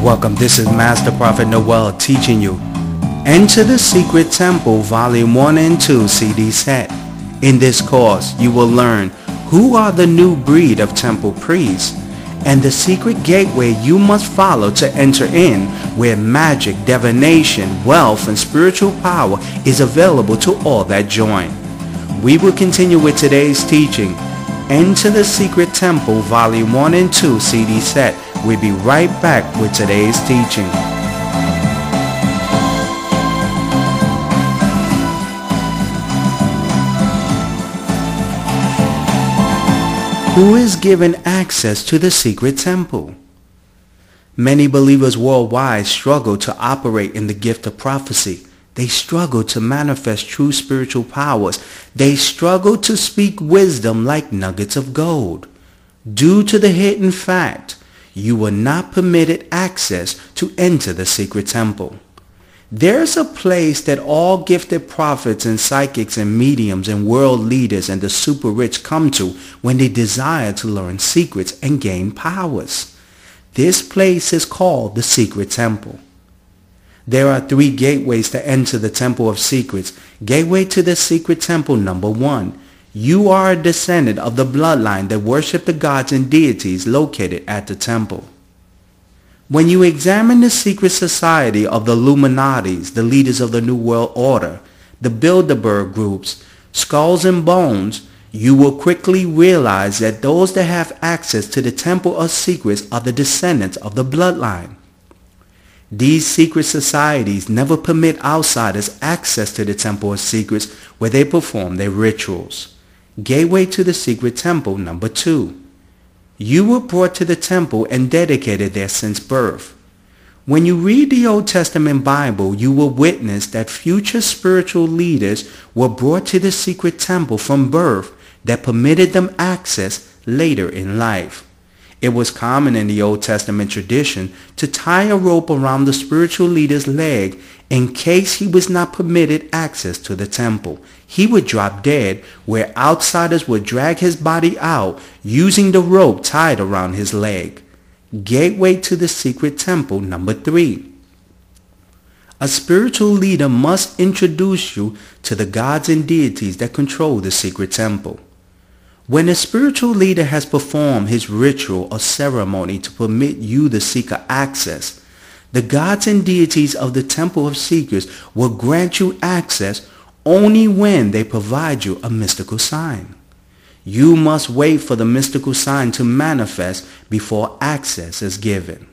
Welcome, this is Master Prophet Noel teaching you Enter the Secret Temple Volume 1 and 2 CD set. In this course, you will learn who are the new breed of temple priests and the secret gateway you must follow to enter in, where magic, divination, wealth, and spiritual power is available to all that join. We will continue with today's teaching. Enter the Secret Temple Volume 1 and 2 CD set. We'll be right back with today's teaching. Who is given access to the secret temple? Many believers worldwide struggle to operate in the gift of prophecy. They struggle to manifest true spiritual powers. They struggle to speak wisdom like nuggets of gold. Due to the hidden fact, you were not permitted access to enter the secret temple. There's a place that all gifted prophets and psychics and mediums and world leaders and the super rich come to when they desire to learn secrets and gain powers. This place is called the Secret Temple. There are 3 gateways to enter the Temple of Secrets. Gateway to the Secret Temple number 1. You are a descendant of the bloodline that worship the gods and deities located at the temple. When you examine the secret society of the Illuminatis, the leaders of the New World Order, the Bilderberg groups, Skulls and Bones, you will quickly realize that those that have access to the Temple of Secrets are the descendants of the bloodline. These secret societies never permit outsiders access to the Temple of Secrets where they perform their rituals. Gateway to the Secret Temple number 2. You were brought to the temple and dedicated there since birth. When you read the Old Testament Bible, you will witness that future spiritual leaders were brought to the secret temple from birth that permitted them access later in life. It was common in the Old Testament tradition to tie a rope around the spiritual leader's leg in case he was not permitted access to the temple. He would drop dead, where outsiders would drag his body out using the rope tied around his leg. Gateway to the Secret Temple number 3. A spiritual leader must introduce you to the gods and deities that control the secret temple. When a spiritual leader has performed his ritual or ceremony to permit you the seeker access, the gods and deities of the Temple of Secrets will grant you access only when they provide you a mystical sign. You must wait for the mystical sign to manifest before access is given.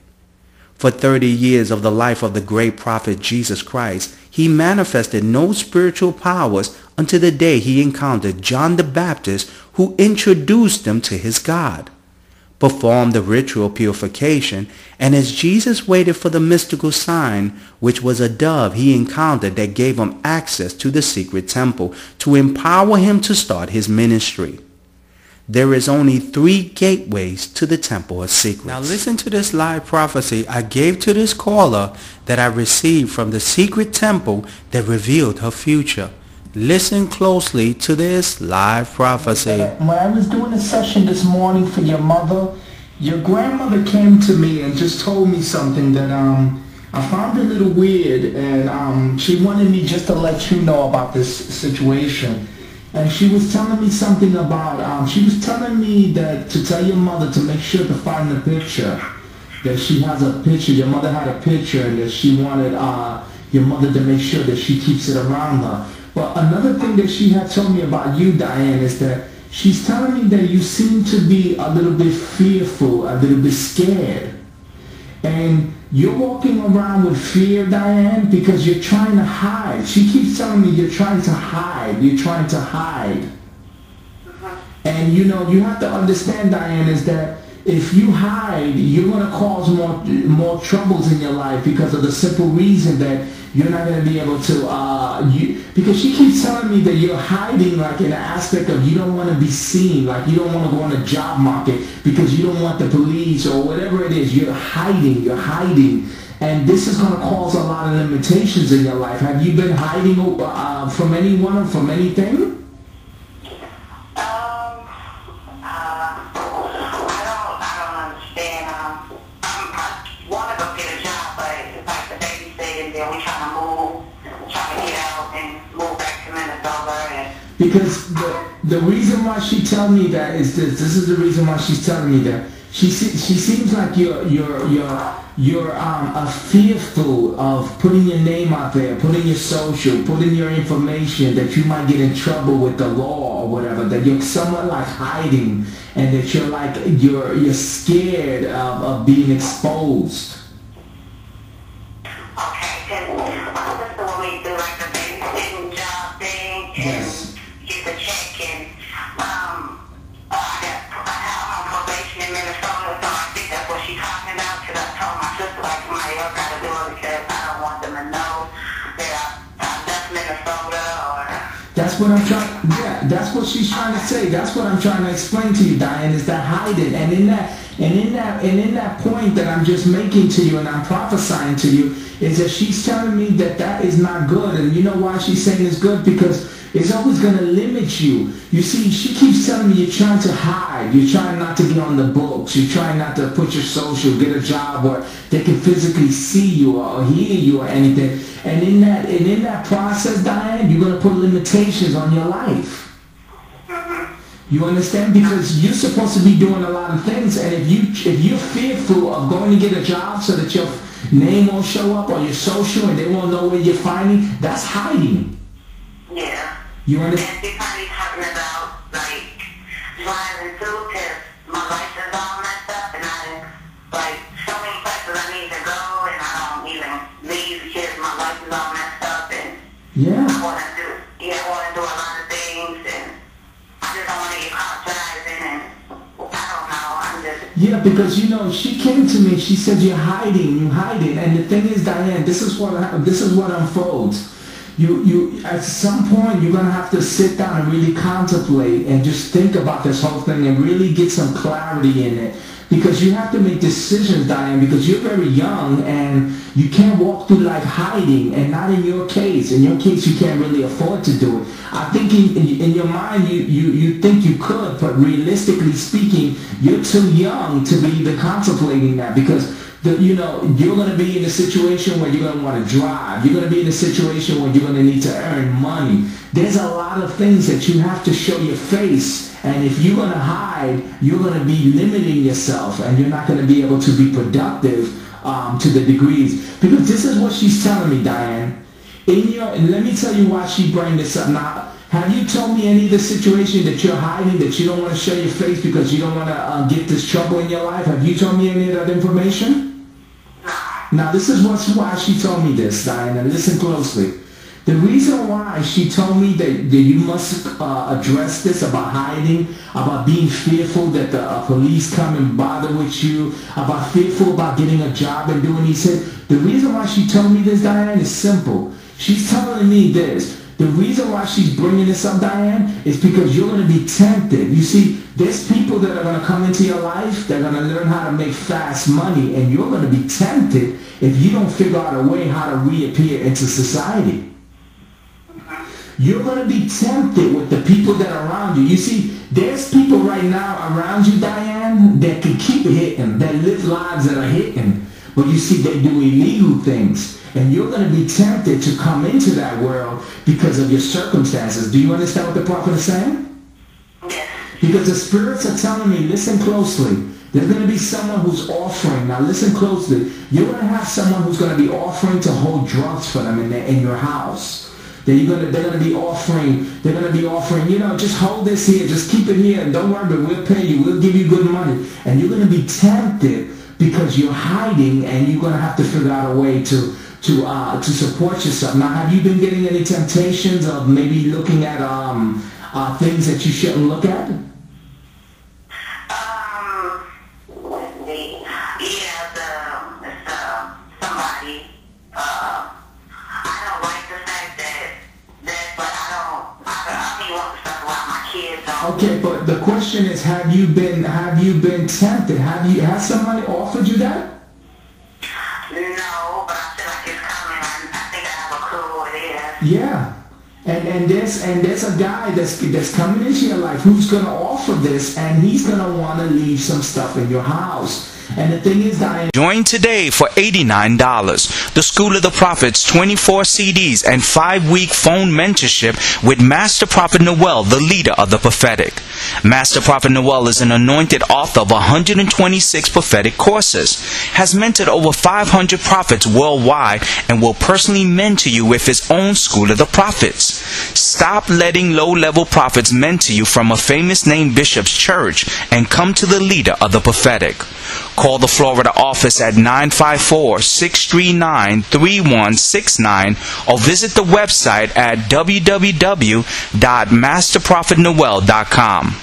For 30 years of the life of the great prophet Jesus Christ, he manifested no spiritual powers until the day he encountered John the Baptist, who introduced him to his God, performed the ritual purification, and as Jesus waited for the mystical sign, which was a dove he encountered that gave him access to the secret temple to empower him to start his ministry. There is only 3 gateways to the Temple of Secrets. Now listen to this live prophecy I gave to this caller that I received from the secret temple that revealed her future. Listen closely to this live prophecy. When I was doing a session this morning for your mother, your grandmother came to me and just told me something that I found a little weird, and she wanted me just to let you know about this situation. And she was telling me something about, she was telling me that to tell your mother to make sure to find the picture, that she has a picture, your mother had a picture, and that she wanted your mother to make sure that she keeps it around her. But another thing that she had told me about you, Diane, is that she's telling me that you seem to be a little bit fearful, a little bit scared. And you're walking around with fear, Diane, because you're trying to hide. She keeps telling me you're trying to hide. You're trying to hide. And you know, you have to understand, Diane, is that if you hide, you're going to cause more troubles in your life because of the simple reason that you're not going to be able to, because she keeps telling me that you're hiding, like in the aspect of you don't want to be seen, like you don't want to go on the job market because you don't want the police or whatever it is. You're hiding. And this is going to cause a lot of limitations in your life. Have you been hiding from anyone or from anything? I don't understand. I want to go get a job. Because the reason why she tell me that is this. This is the reason why she's telling me that. She seems like you're fearful of putting your name out there, putting your social, putting your information, that you might get in trouble with the law or whatever. That you're somewhat like hiding, and that you're like you're scared of being exposed. Okay, because my sister want me to do like the babysitting job thing and get the check and I'm on probation in Minnesota, so I think that's what she's talking about. Because I told my sister like somebody else got to do it because I don't want them to know that I left Minnesota or. That's what I'm trying. Yeah, that's what she's trying to say. That's what I'm trying to explain to you, Diane. Is that hiding, and in that point that I'm just making to you, and I'm prophesying to you, is that she's telling me that is not good. And you know why she's saying it's good? Because it's always going to limit you. You see, she keeps telling me you're trying to hide. You're trying not to get on the books. You're trying not to put your social, get a job where they can physically see you or hear you or anything. And in that process, Diane, you're going to put limitations on your life. You understand? Because you're supposed to be doing a lot of things, and if you're fearful of going to get a job so that your name won't show up or your social and they won't know where you're finding, that's hiding. Yeah. You understand? And she's probably talking about like driving too, because my license is all messed up, and I like so many places I need to go, and I don't even leave because my license is all messed up, and I want to do a lot of things, and I just don't want to get caught driving, and I don't know. I'm just. Yeah, because you know, she came to me. She said you're hiding, and the thing is, Diane, this is what unfolds. You at some point you're gonna have to sit down and really contemplate and just think about this whole thing and really get some clarity in it, because you have to make decisions, Diane, because you're very young and you can't walk through life hiding, and not in your case. In your case, you can't really afford to do it. I think in your mind you think you could, but realistically speaking, you're too young to be even contemplating that, because you're going to be in a situation where you're going to want to drive. You're going to be in a situation where you're going to need to earn money. There's a lot of things that you have to show your face. And if you're going to hide, you're going to be limiting yourself, and you're not going to be able to be productive to the degrees. Because this is what she's telling me, Diane. And let me tell you why she bring this up. Now, have you told me any of the situation that you're hiding, that you don't want to show your face because you don't want to get this trouble in your life? Have you told me any of that information? Now, this is why she told me this, Diana. Listen closely. The reason why she told me that you must address this about hiding, about being fearful that the police come and bother with you, about fearful about getting a job and doing these things. The reason why she told me this, Diane, is simple. She's telling me this. The reason why she's bringing this up, Diane, is because you're going to be tempted. You see, there's people that are going to come into your life, they're going to learn how to make fast money, and you're going to be tempted if you don't figure out a way how to reappear into society. You're going to be tempted with the people that are around you. You see, there's people right now around you, Diane, that can keep hitting, that live lives that are hitting. But you see, they do illegal things. And you're going to be tempted to come into that world because of your circumstances. Do you understand what the prophet is saying? Because the spirits are telling me, listen closely. There's going to be someone who's offering. Now listen closely. You're going to have someone who's going to be offering to hold drugs for them in your house. They're going to be offering, just hold this here, just keep it here, and don't worry, but we'll pay you, we'll give you good money. And you're going to be tempted because you're hiding, and you're going to have to figure out a way to support yourself. Now, have you been getting any temptations of maybe looking at things that you shouldn't look at? Somebody. I don't like the fact that, but I don't want to talk about my kids. Okay, but the question is, have you been tempted? Has somebody offered you that? No, but I feel like it's coming. I think I have a clue what it is. Yeah. And there's a guy that's coming into your life who's gonna offer this, and he's gonna want to leave some stuff in your house. And the thing is that Join today for $89. The School of the Prophets 24 CDs and 5-week phone mentorship with Master Prophet Noel, the leader of the prophetic. Master Prophet Noel is an anointed author of 126 prophetic courses, has mentored over 500 prophets worldwide, and will personally mentor you with his own School of the Prophets. Stop letting low-level prophets mentor you from a famous name bishop's church and come to the leader of the prophetic. Call the Florida office at 954-639-3169 or visit the website at www.masterprophetnoel.com.